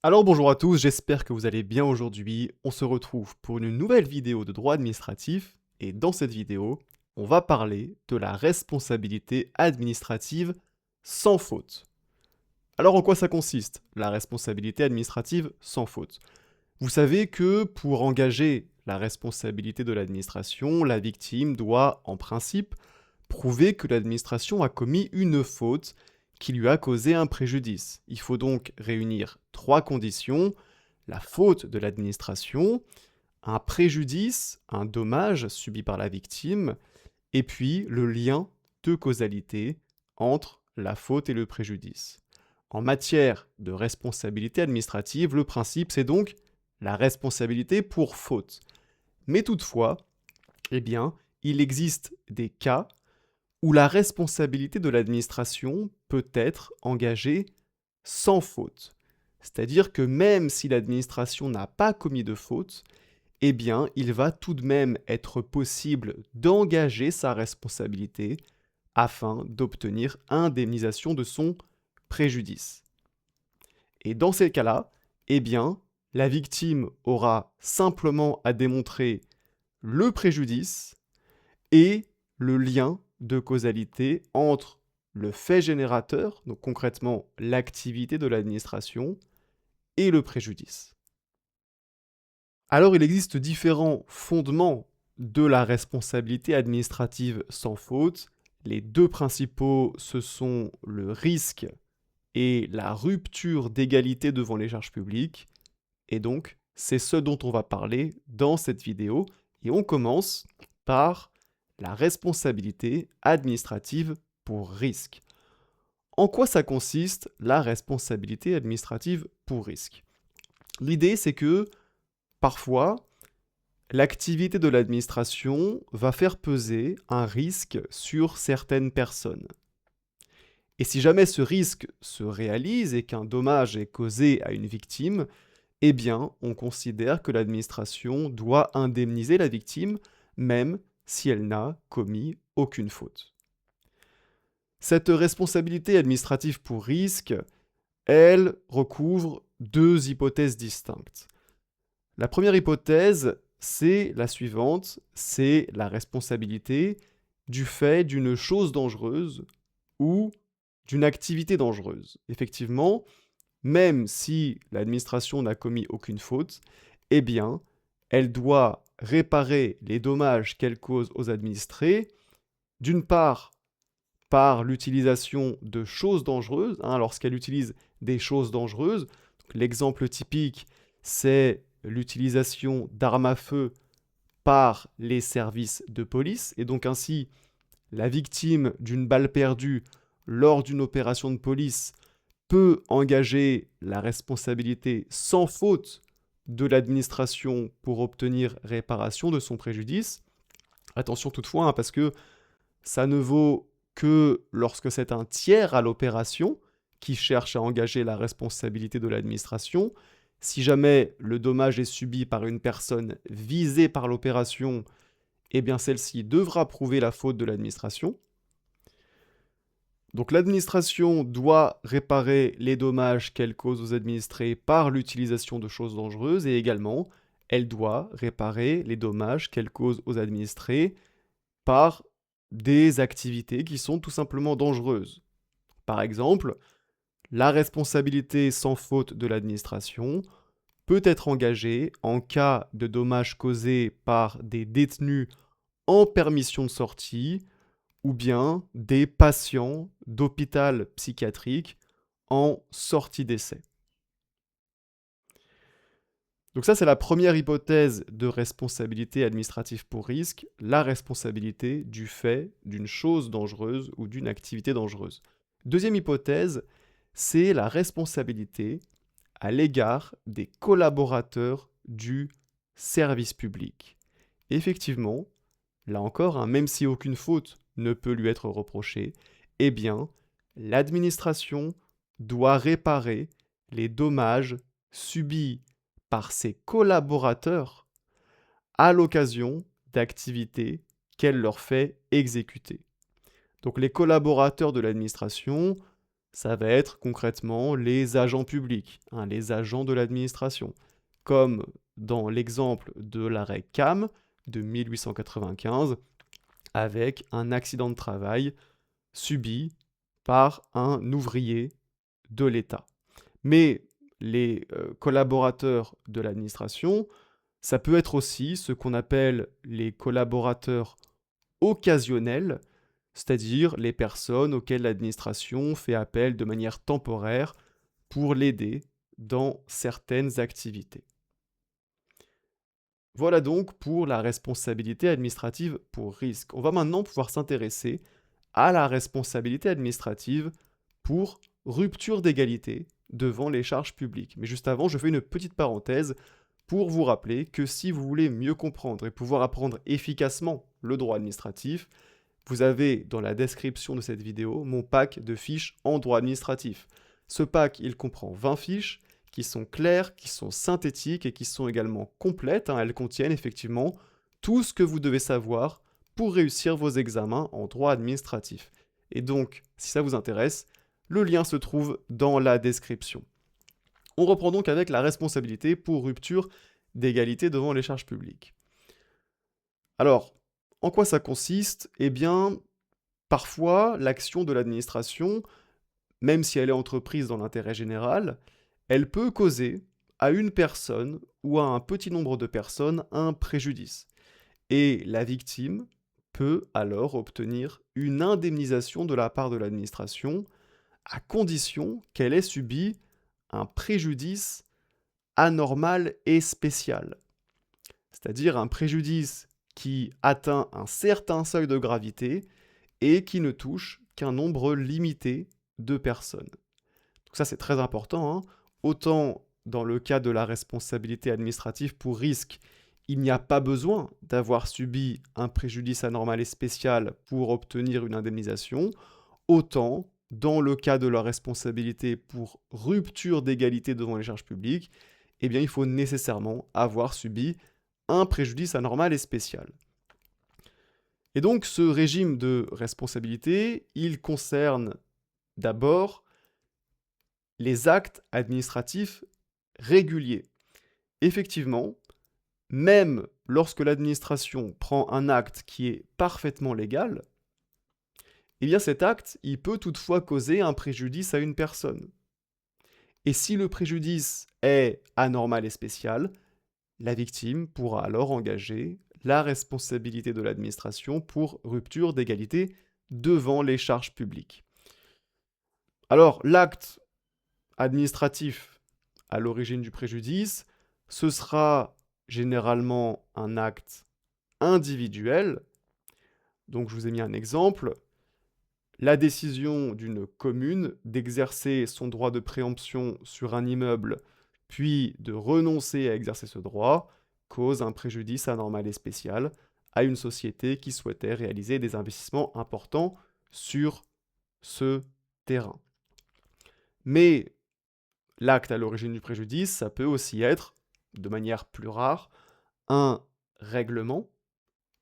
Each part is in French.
Alors bonjour à tous, j'espère que vous allez bien aujourd'hui. On se retrouve pour une nouvelle vidéo de droit administratif et dans cette vidéo, on va parler de la responsabilité administrative sans faute. Alors en quoi ça consiste, la responsabilité administrative sans faute? Vous savez que pour engager la responsabilité de l'administration, la victime doit en principe prouver que l'administration a commis une faute qui lui a causé un préjudice. Il faut donc réunir trois conditions: la faute de l'administration, un préjudice, un dommage subi par la victime, et puis le lien de causalité entre la faute et le préjudice. En matière de responsabilité administrative, le principe c'est donc la responsabilité pour faute. Mais toutefois, eh bien, il existe des cas où la responsabilité de l'administration peut être engagée sans faute. C'est-à-dire que même si l'administration n'a pas commis de faute, eh bien, il va tout de même être possible d'engager sa responsabilité afin d'obtenir indemnisation de son préjudice. Et dans ces cas-là, eh bien, la victime aura simplement à démontrer le préjudice et le lien de causalité entre le fait générateur, donc concrètement l'activité de l'administration, et le préjudice. Alors il existe différents fondements de la responsabilité administrative sans faute. Les deux principaux, ce sont le risque et la rupture d'égalité devant les charges publiques. Et donc, c'est ce dont on va parler dans cette vidéo. Et on commence par la responsabilité administrative pour risque. En quoi ça consiste, la responsabilité administrative pour risque? L'idée, c'est que parfois, l'activité de l'administration va faire peser un risque sur certaines personnes. Et si jamais ce risque se réalise et qu'un dommage est causé à une victime, eh bien, on considère que l'administration doit indemniser la victime, même si elle n'a commis aucune faute. Cette responsabilité administrative pour risque, elle recouvre deux hypothèses distinctes. La première hypothèse, c'est la suivante, c'est la responsabilité du fait d'une chose dangereuse ou d'une activité dangereuse. Effectivement, même si l'administration n'a commis aucune faute, eh bien, elle doit réparer les dommages qu'elle cause aux administrés, d'une part par l'utilisation de choses dangereuses, lorsqu'elle utilise des choses dangereuses. L'exemple typique, c'est l'utilisation d'armes à feu par les services de police, et donc ainsi, la victime d'une balle perdue lors d'une opération de police peut engager la responsabilité sans faute de l'administration pour obtenir réparation de son préjudice. Attention toutefois, parce que ça ne vaut que lorsque c'est un tiers à l'opération qui cherche à engager la responsabilité de l'administration. Si jamais le dommage est subi par une personne visée par l'opération, eh bien celle-ci devra prouver la faute de l'administration. Donc l'administration doit réparer les dommages qu'elle cause aux administrés par l'utilisation de choses dangereuses et également, elle doit réparer les dommages qu'elle cause aux administrés par des activités qui sont tout simplement dangereuses. Par exemple, la responsabilité sans faute de l'administration peut être engagée en cas de dommages causés par des détenus en permission de sortie ou bien des patients d'hôpital psychiatrique en sortie d'essai. Donc ça, c'est la première hypothèse de responsabilité administrative pour risque, la responsabilité du fait d'une chose dangereuse ou d'une activité dangereuse. Deuxième hypothèse, c'est la responsabilité à l'égard des collaborateurs du service public. Effectivement, là encore, même si aucune faute ne peut lui être reprochée, eh bien, l'administration doit réparer les dommages subis par ses collaborateurs à l'occasion d'activités qu'elle leur fait exécuter. Donc les collaborateurs de l'administration, Ça va être concrètement les agents publics, hein, les agents de l'administration, comme dans l'exemple de l'arrêt CAM de 1895, avec un accident de travail subi par un ouvrier de l'État. Mais les collaborateurs de l'administration, ça peut être aussi ce qu'on appelle les collaborateurs occasionnels, c'est-à-dire les personnes auxquelles l'administration fait appel de manière temporaire pour l'aider dans certaines activités. Voilà donc pour la responsabilité administrative pour risque. On va maintenant pouvoir s'intéresser à la responsabilité administrative pour rupture d'égalité devant les charges publiques. Mais juste avant, je fais une petite parenthèse pour vous rappeler que si vous voulez mieux comprendre et pouvoir apprendre efficacement le droit administratif, vous avez dans la description de cette vidéo mon pack de fiches en droit administratif. Ce pack, il comprend 20 fiches qui sont claires, qui sont synthétiques et qui sont également complètes. Elles contiennent effectivement tout ce que vous devez savoir pour réussir vos examens en droit administratif. Et donc, si ça vous intéresse, le lien se trouve dans la description. On reprend donc avec la responsabilité pour rupture d'égalité devant les charges publiques. Alors, en quoi ça consiste? Eh bien, parfois, l'action de l'administration, même si elle est entreprise dans l'intérêt général, elle peut causer à une personne ou à un petit nombre de personnes un préjudice. Et la victime peut alors obtenir une indemnisation de la part de l'administration à condition qu'elle ait subi un préjudice anormal et spécial. C'est-à-dire un préjudice qui atteint un certain seuil de gravité et qui ne touche qu'un nombre limité de personnes. Donc ça, c'est très important, hein. Autant dans le cas de la responsabilité administrative pour risque, il n'y a pas besoin d'avoir subi un préjudice anormal et spécial pour obtenir une indemnisation, autant dans le cas de la responsabilité pour rupture d'égalité devant les charges publiques, eh bien, il faut nécessairement avoir subi un préjudice anormal et spécial. Et donc, ce régime de responsabilité, il concerne d'abord les actes administratifs réguliers. Effectivement, même lorsque l'administration prend un acte qui est parfaitement légal, eh bien cet acte, il peut toutefois causer un préjudice à une personne. Et si le préjudice est anormal et spécial, la victime pourra alors engager la responsabilité de l'administration pour rupture d'égalité devant les charges publiques. Alors, l'acte administratif à l'origine du préjudice, ce sera généralement un acte individuel. Donc, je vous ai mis un exemple. La décision d'une commune d'exercer son droit de préemption sur un immeuble, puis de renoncer à exercer ce droit, cause un préjudice anormal et spécial à une société qui souhaitait réaliser des investissements importants sur ce terrain. Mais l'acte à l'origine du préjudice, ça peut aussi être, de manière plus rare, un règlement,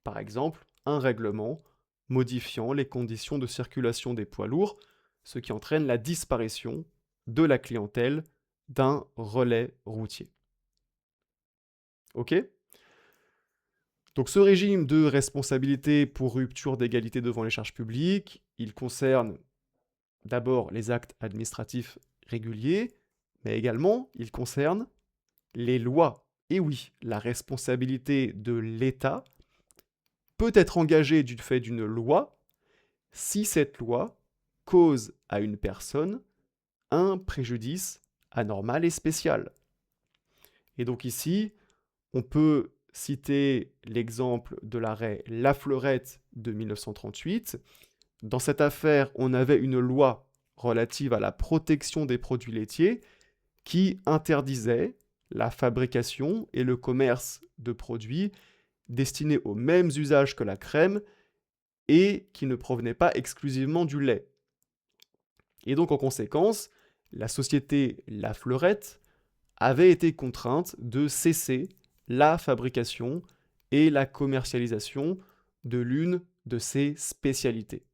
par exemple, un règlement modifiant les conditions de circulation des poids lourds, ce qui entraîne la disparition de la clientèle d'un relais routier. Ok? Donc ce régime de responsabilité pour rupture d'égalité devant les charges publiques, il concerne d'abord les actes administratifs réguliers, mais également il concerne les lois. Et oui, la responsabilité de l'État peut être engagée du fait d'une loi si cette loi cause à une personne un préjudice anormal et spécial. Et donc ici, on peut citer l'exemple de l'arrêt Lafleurette de 1938. Dans cette affaire, on avait une loi relative à la protection des produits laitiers qui interdisait la fabrication et le commerce de produits destinés aux mêmes usages que la crème et qui ne provenaient pas exclusivement du lait. Et donc en conséquence, la société Lafleurette avait été contrainte de cesser la fabrication et la commercialisation de l'une de ses spécialités.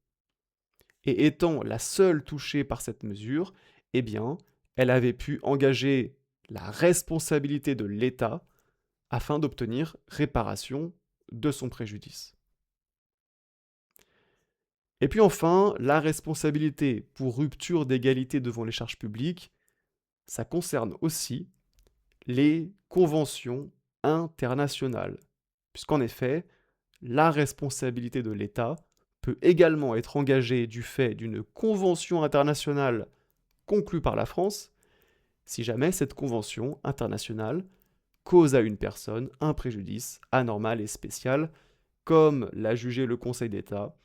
Et étant la seule touchée par cette mesure, eh bien, elle avait pu engager la responsabilité de l'État afin d'obtenir réparation de son préjudice. Et puis enfin, la responsabilité pour rupture d'égalité devant les charges publiques, ça concerne aussi les conventions internationales, puisqu'en effet, la responsabilité de l'État peut également être engagée du fait d'une convention internationale conclue par la France, si jamais cette convention internationale cause à une personne un préjudice anormal et spécial, comme l'a jugé le Conseil d'État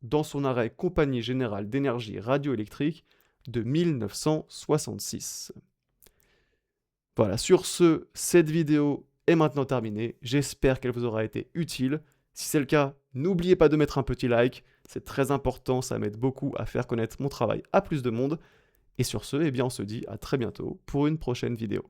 dans son arrêt Compagnie Générale d'Énergie Radioélectrique de 1966. Voilà, sur ce, cette vidéo est maintenant terminée. J'espère qu'elle vous aura été utile. Si c'est le cas, n'oubliez pas de mettre un petit like. C'est très important, ça m'aide beaucoup à faire connaître mon travail à plus de monde. Et sur ce, eh bien, on se dit à très bientôt pour une prochaine vidéo.